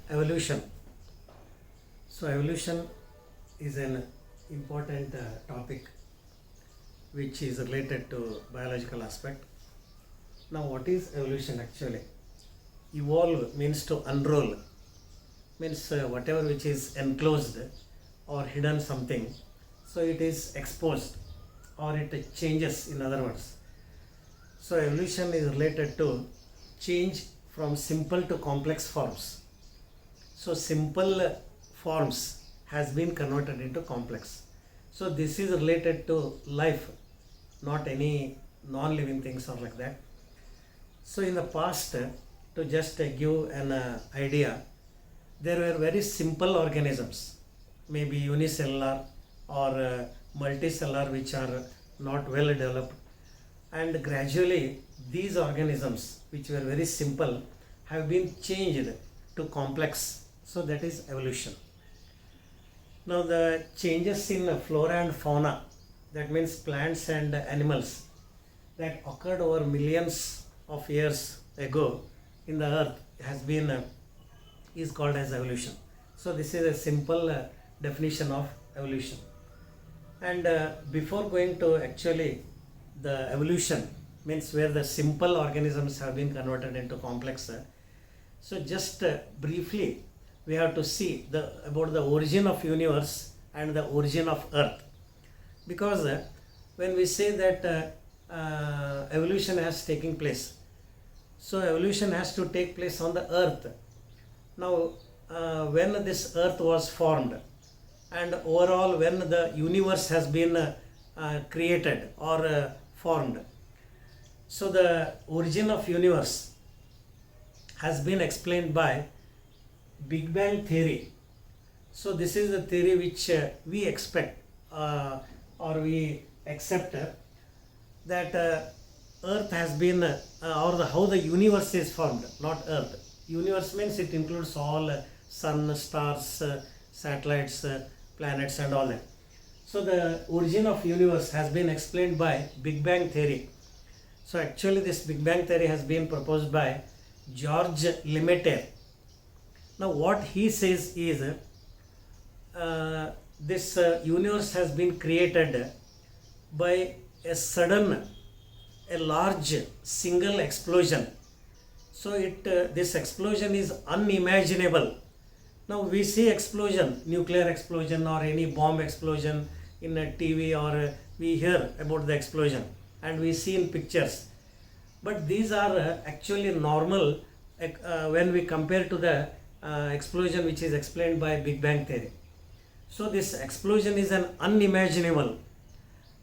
Evolution. So evolution is an important topic which is related to biological aspect. Now what is evolution actually? Evolve means to unroll, means whatever which is enclosed or hidden something, so it is exposed or it changes, in other words. So evolution is related to change from simple to complex forms. So simple forms has been converted into complex. So this is related to life, not any non-living things or like that. So in the past, to just give an idea, there were very simple organisms, maybe unicellular or multicellular, which are not well developed, and gradually these organisms which were very simple have been changed to complex. So that is evolution. Now the changes in flora and fauna, that means plants and animals, that occurred over millions of years ago in the earth has been is called as evolution. So this is a simple definition of evolution. And before going to actually the evolution, means where the simple organisms have been converted into complex, so just briefly we have to see about the origin of universe and the origin of earth, because when we say that evolution has taken place, so evolution has to take place on the earth. Now when this earth was formed, and overall when the universe has been created or formed, so the origin of universe has been explained by Big Bang theory. So this is the theory which we expect or we accept that earth has been how the universe is formed, not earth. Universe means it includes all sun, stars, satellites, planets and all that. So the origin of universe has been explained by Big Bang theory. So actually this Big Bang theory has been proposed by George Lemaitre. Now what he says is this universe has been created by a sudden, a large single explosion. So this explosion is unimaginable. Now we see explosion, nuclear explosion or any bomb explosion in a TV, or we hear about the explosion and we see in pictures. But these are actually normal when we compare to the explosion which is explained by Big Bang theory. So this explosion is an unimaginable,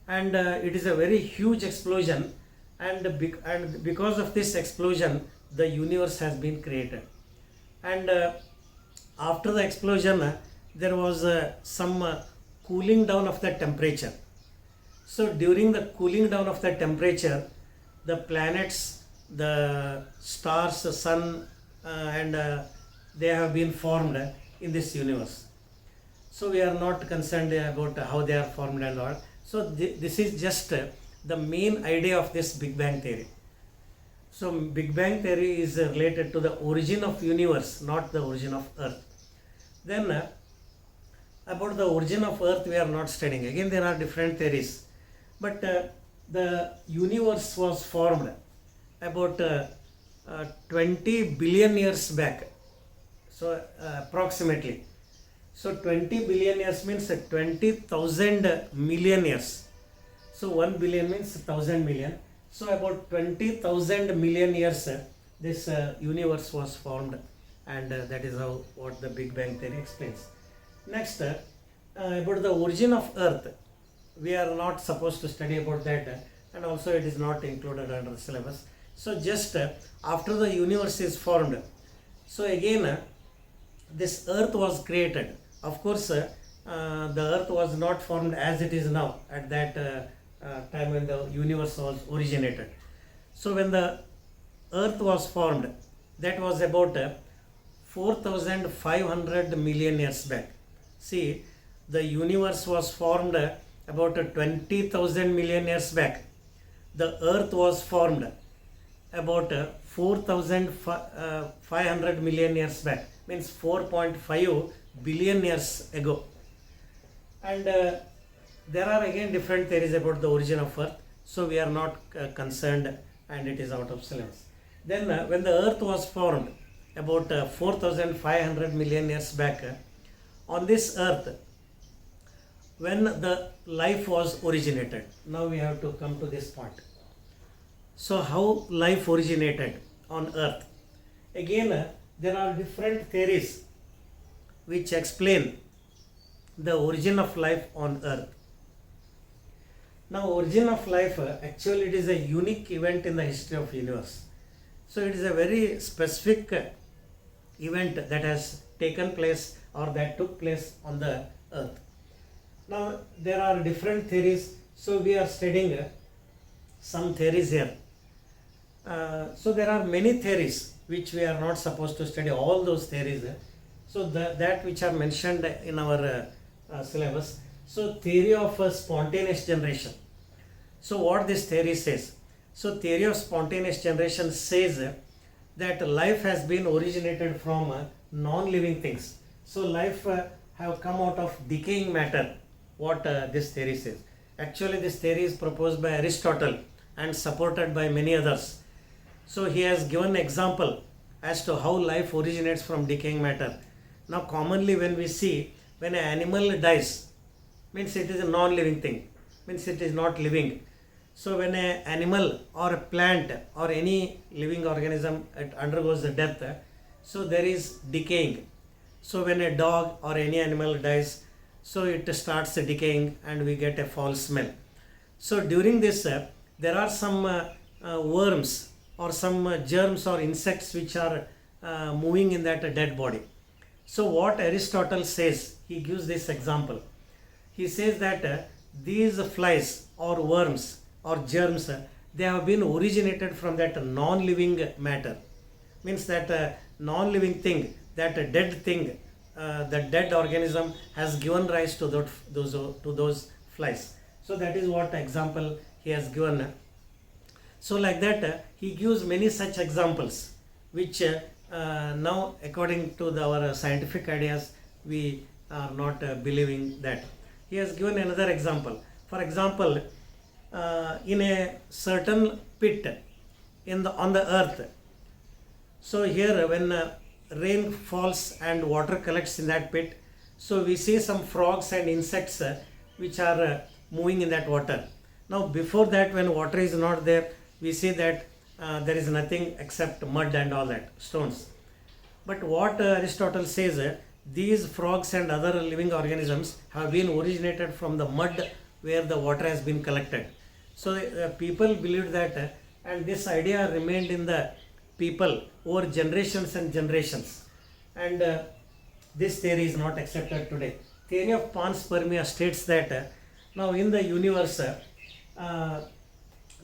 and it is a very huge explosion, and because of this explosion the universe has been created. And after the explosion there was some cooling down of the temperature. So during the cooling down of the temperature, the planets, the stars, the sun, and they have been formed in this universe. So we are not concerned about how they are formed and all. So this is just the main idea of this Big Bang theory. So Big Bang theory is related to the origin of universe, not the origin of earth. Then about the origin of earth we are not studying. Again there are different theories. But the universe was formed about 20 billion years back. So approximately. So 20 billion years means 20,000 million years. So 1 billion means 1000 million. So about 20,000 million years this universe was formed, and that is how what the Big Bang theory explains. Next, about the origin of earth, we are not supposed to study about that, and also it is not included under the syllabus. So just after the universe is formed, so again this earth was created. Of course the earth was not formed as it is now at that time when the universe was originated. So when the earth was formed, that was about 4,500 million years back. See, the universe was formed about 20,000 million years back. The earth was formed about 4,500 million years back, means 4.5 billion years ago. And there are again different theories about the origin of Earth, so we are not concerned, and it is out of syllabus. Then when the Earth was formed about 4,500 million years back, on this Earth, when the life was originated, now we have to come to this point. So how life originated on Earth? Again, there are different theories which explain the origin of life on Earth. Now, origin of life, actually it is a unique event in the history of universe. So it is a very specific event that has taken place or that took place on the Earth. Now, there are different theories, so we are studying some theories here. So there are many theories which we are not supposed to study all those theories. So that which are mentioned in our syllabus. So theory of spontaneous generation. So what this theory says? So theory of spontaneous generation says that life has been originated from non-living things. So life have come out of decaying matter. What this theory says. Actually this theory is proposed by Aristotle and supported by many others. So he has given example as to how life originates from decaying matter. Now commonly when we see when an animal dies, means it is a non-living thing, means it is not living. So when an animal or a plant or any living organism it undergoes the death, so there is decaying. So when a dog or any animal dies, so it starts decaying and we get a foul smell. So during this there are some worms or some germs or insects which are moving in that dead body. So what Aristotle says, he gives this example. He says that these flies or worms or germs, they have been originated from that non-living matter. Means that non-living thing, that dead thing, the dead organism has given rise to those flies. So that is what example he has given. So like that he gives many such examples which now according to our scientific ideas we are not believing that. He has given another example. For example, in a certain pit on the earth. So here when rain falls and water collects in that pit, so we see some frogs and insects which are moving in that water. Now before that, when water is not there, we see that there is nothing except mud and all that, stones. But what Aristotle says, these frogs and other living organisms have been originated from the mud where the water has been collected. So people believed that, and this idea remained in the people over generations and generations. And this theory is not accepted today. Theory of panspermia states that now in the universe,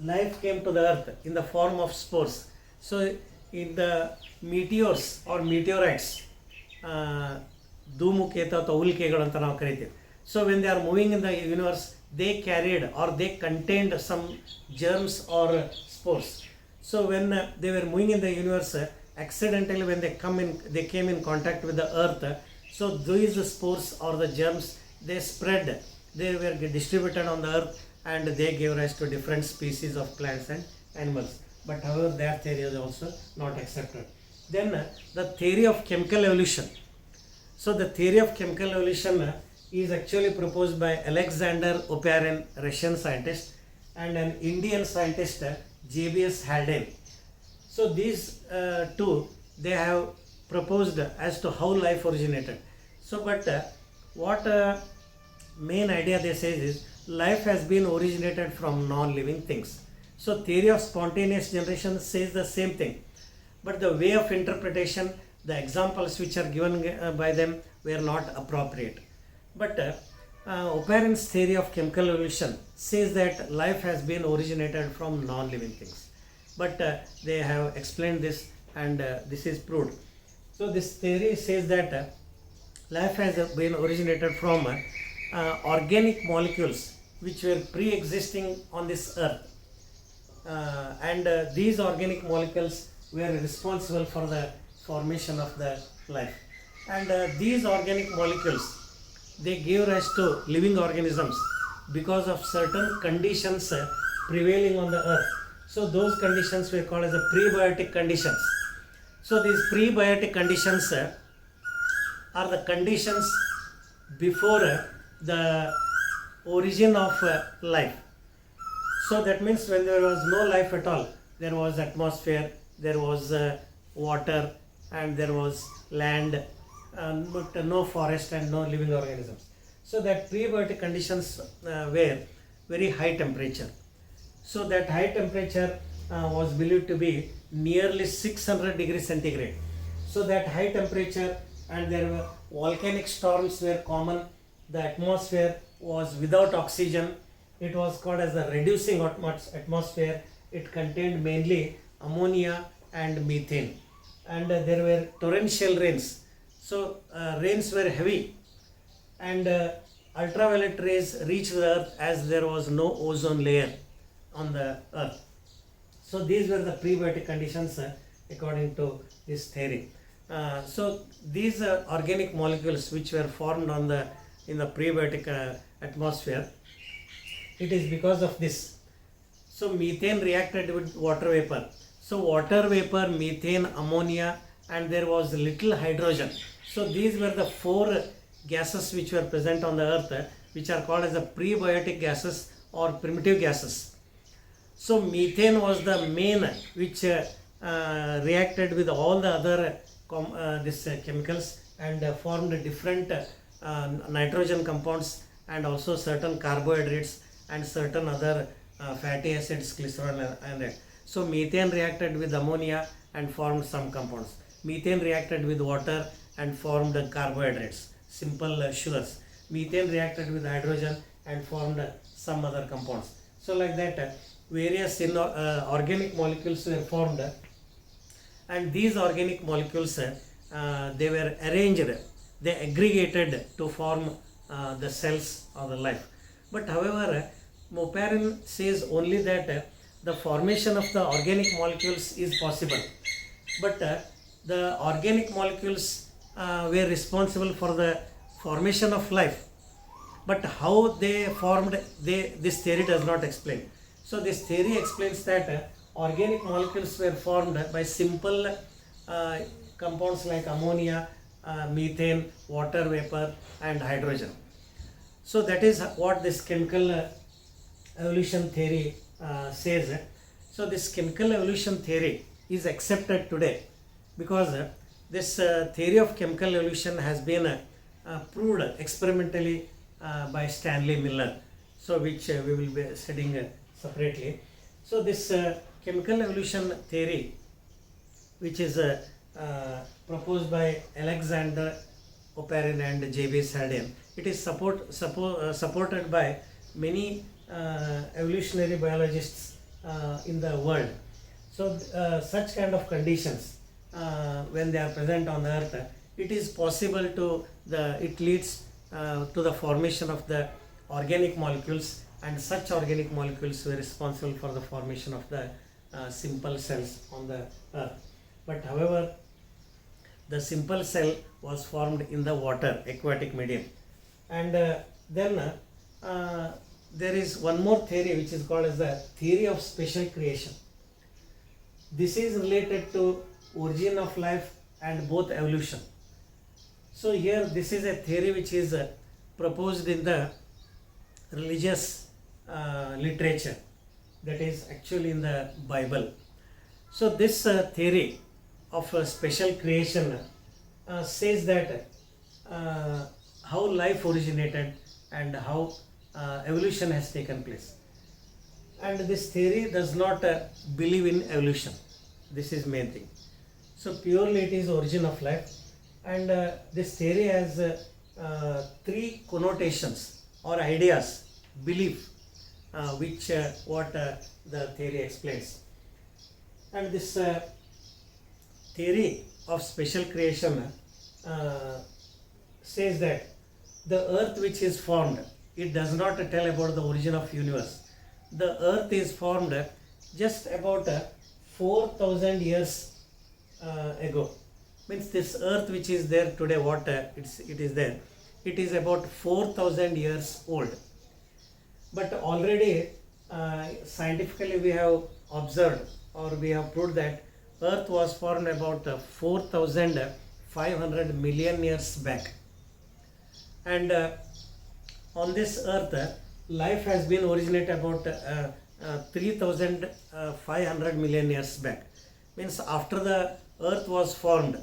life came to the earth in the form of spores. So in the meteors or meteorites, ಧೂಮಕೇತು ಅಥವಾ ಉಲ್ಕೆಗಳು ಅಂತ ನಾವು ಕರಿತೀವಿ. So when they are moving in the universe, they carried or they contained some germs or spores. So when they were moving in the universe, accidentally when they came in contact with the earth, so these spores or the germs, they spread, they were distributed on the earth and they gave rise to different species of plants and animals. But however, that theory is also not accepted. Then the theory of chemical evolution. So the theory of chemical evolution is actually proposed by Alexander Oparin, Russian scientist, and an Indian scientist, J.B.S. Haldane. So these two, they have proposed as to how life originated. So but what main idea they say is life has been originated from non-living things. So theory of spontaneous generation says the same thing, but the way of interpretation, the examples which are given by them were not appropriate. But Oparin's theory of chemical evolution says that life has been originated from non-living things. But they have explained this and this is proved. So this theory says that life has been originated from organic molecules which were pre-existing on this earth. and these organic molecules were responsible for the formation of the life. And these organic molecules, they gave rise to living organisms because of certain conditions prevailing on the earth. So those conditions were called as the prebiotic conditions. So these prebiotic conditions are the conditions before the origin of life. So that means when there was no life at all, there was atmosphere, there was water, and there was land, but no forest and no living organisms. So that prebiotic conditions were very high temperature. So that high temperature was believed to be nearly 600 degrees centigrade. So that high temperature, and there were volcanic storms were common. The atmosphere was without oxygen. It was called as the reducing atmosphere. It contained mainly ammonia and methane, and there were torrential rains. So rains were heavy, and ultraviolet rays reached the earth as there was no ozone layer on the earth. So these were the prebiotic conditions according to this theory. So these organic molecules which were formed in the prebiotic atmosphere, it is because of this. So methane reacted with water vapor. So water vapor, methane, ammonia, and there was little hydrogen. So these were the four gases which were present on the earth, which are called as the prebiotic gases or primitive gases. So methane was the main which reacted with all the other chemicals and formed different nitrogen compounds, and also certain carbohydrates and certain other fatty acids, glycerol and that. So methane reacted with ammonia and formed some compounds. Methane reacted with water and formed carbohydrates, simple sugars. Methane reacted with hydrogen and formed some other compounds. So like that, various organic molecules were formed, and these organic molecules they were arranged, they aggregated to form the cells of the life. But however, Moparin says only that the formation of the organic molecules is possible, but the organic molecules were responsible for the formation of life, but how they formed, this theory does not explain. So this theory explains that organic molecules were formed by simple compounds like ammonia, methane, water vapor and hydrogen. So that is what this chemical evolution theory says. So this chemical evolution theory is accepted today because this theory of chemical evolution has been proved experimentally by Stanley Miller, so which we will be studying separately. So this chemical evolution theory, which is proposed by Alexander Oparin and J.B. Sardin, it is supported by many evolutionary biologists in the world. So such kind of conditions when they are present on the earth, it is possible to it leads to the formation of the organic molecules, and such organic molecules were responsible for the formation of the simple cells on the earth. But however, the simple cell was formed in the water, aquatic medium. And then there is one more theory which is called as the theory of special creation. This is related to origin of life and both evolution. So here this is a theory which is proposed in the religious literature, that is actually in the Bible. So this theory of special creation says that how life originated and how evolution has taken place. And this theory does not believe in evolution. This is main thing. So purely it is origin of life, and this theory has three connotations or ideas, belief, which what the theory explains. And this theory of special creation says that the earth which is formed, it does not tell about the origin of universe. The earth is formed just about 4,000 years ago. Means this earth which is there today, what it is there, it is about 4,000 years old. But already scientifically we have observed, or we have proved that earth was formed about 4,500 million years back. And on this earth, life has been originated about 3,500 million years back. Means after the earth was formed,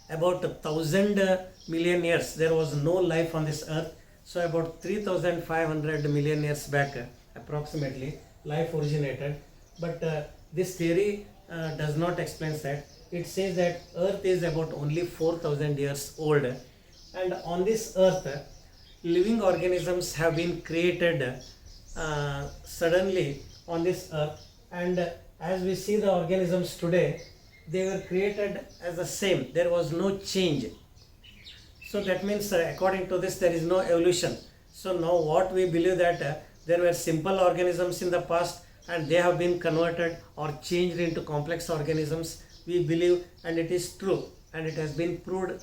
about 1,000 million years there was no life on this earth. So about 3,500 million years back approximately life originated. But this theory does not explain that. It says that earth is about only 4,000 years old, and on this earth living organisms have been created suddenly on this earth. And as we see the organisms today, they were created as the same, there was no change. So that means according to this there is no evolution. So now what we believe that there were simple organisms in the past and they have been converted or changed into complex organisms, we believe, and it is true and it has been proved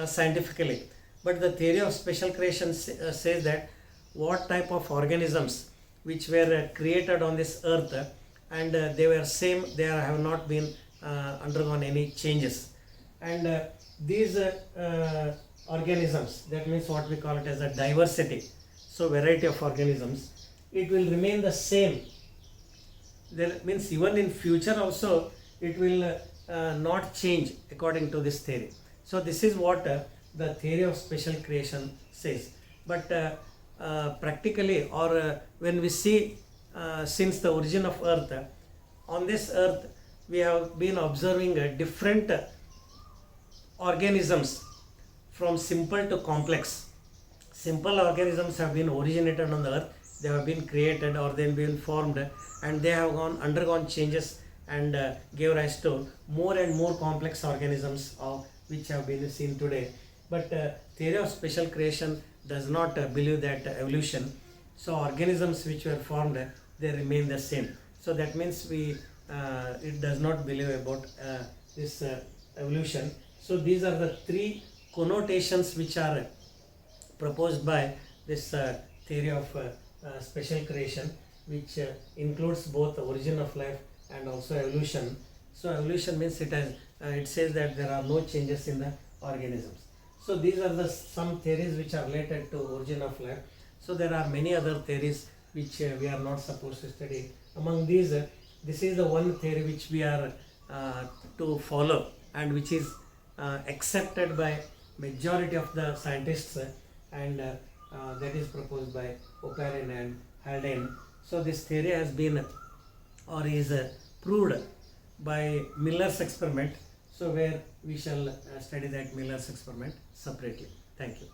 scientifically. But the theory of special creation says that what type of organisms which were created on this earth and they were same, they have not been undergone any changes. And these organisms, that means what we call it as a diversity, so variety of organisms, it will remain the same. That means even in future also it will not change according to this theory. So this is what the theory of special creation says. But practically, or when we see since the origin of earth, on this earth we have been observing different organisms from simple to complex. Simple organisms have been originated on the earth, they have been created or they have been formed, and they have undergone changes and gave rise to more and more complex organisms which have been seen today. But theory of special creation does not believe that evolution. So organisms which were formed, they remain the same. So that means it does not believe about this evolution. So these are the three connotations which are proposed by this theory of special creation, which includes both the origin of life and also evolution. So evolution means it says that there are no changes in the organisms. So these are some theories which are related to origin of life. So there are many other theories which we are not supposed to study. Among these, this is the one theory which we are to follow and which is accepted by majority of the scientists, and that is proposed by Oparin and Haldane. So this theory has been or is proved by Miller's experiment. So where we shall study that Miller's experiment separately. Thank you.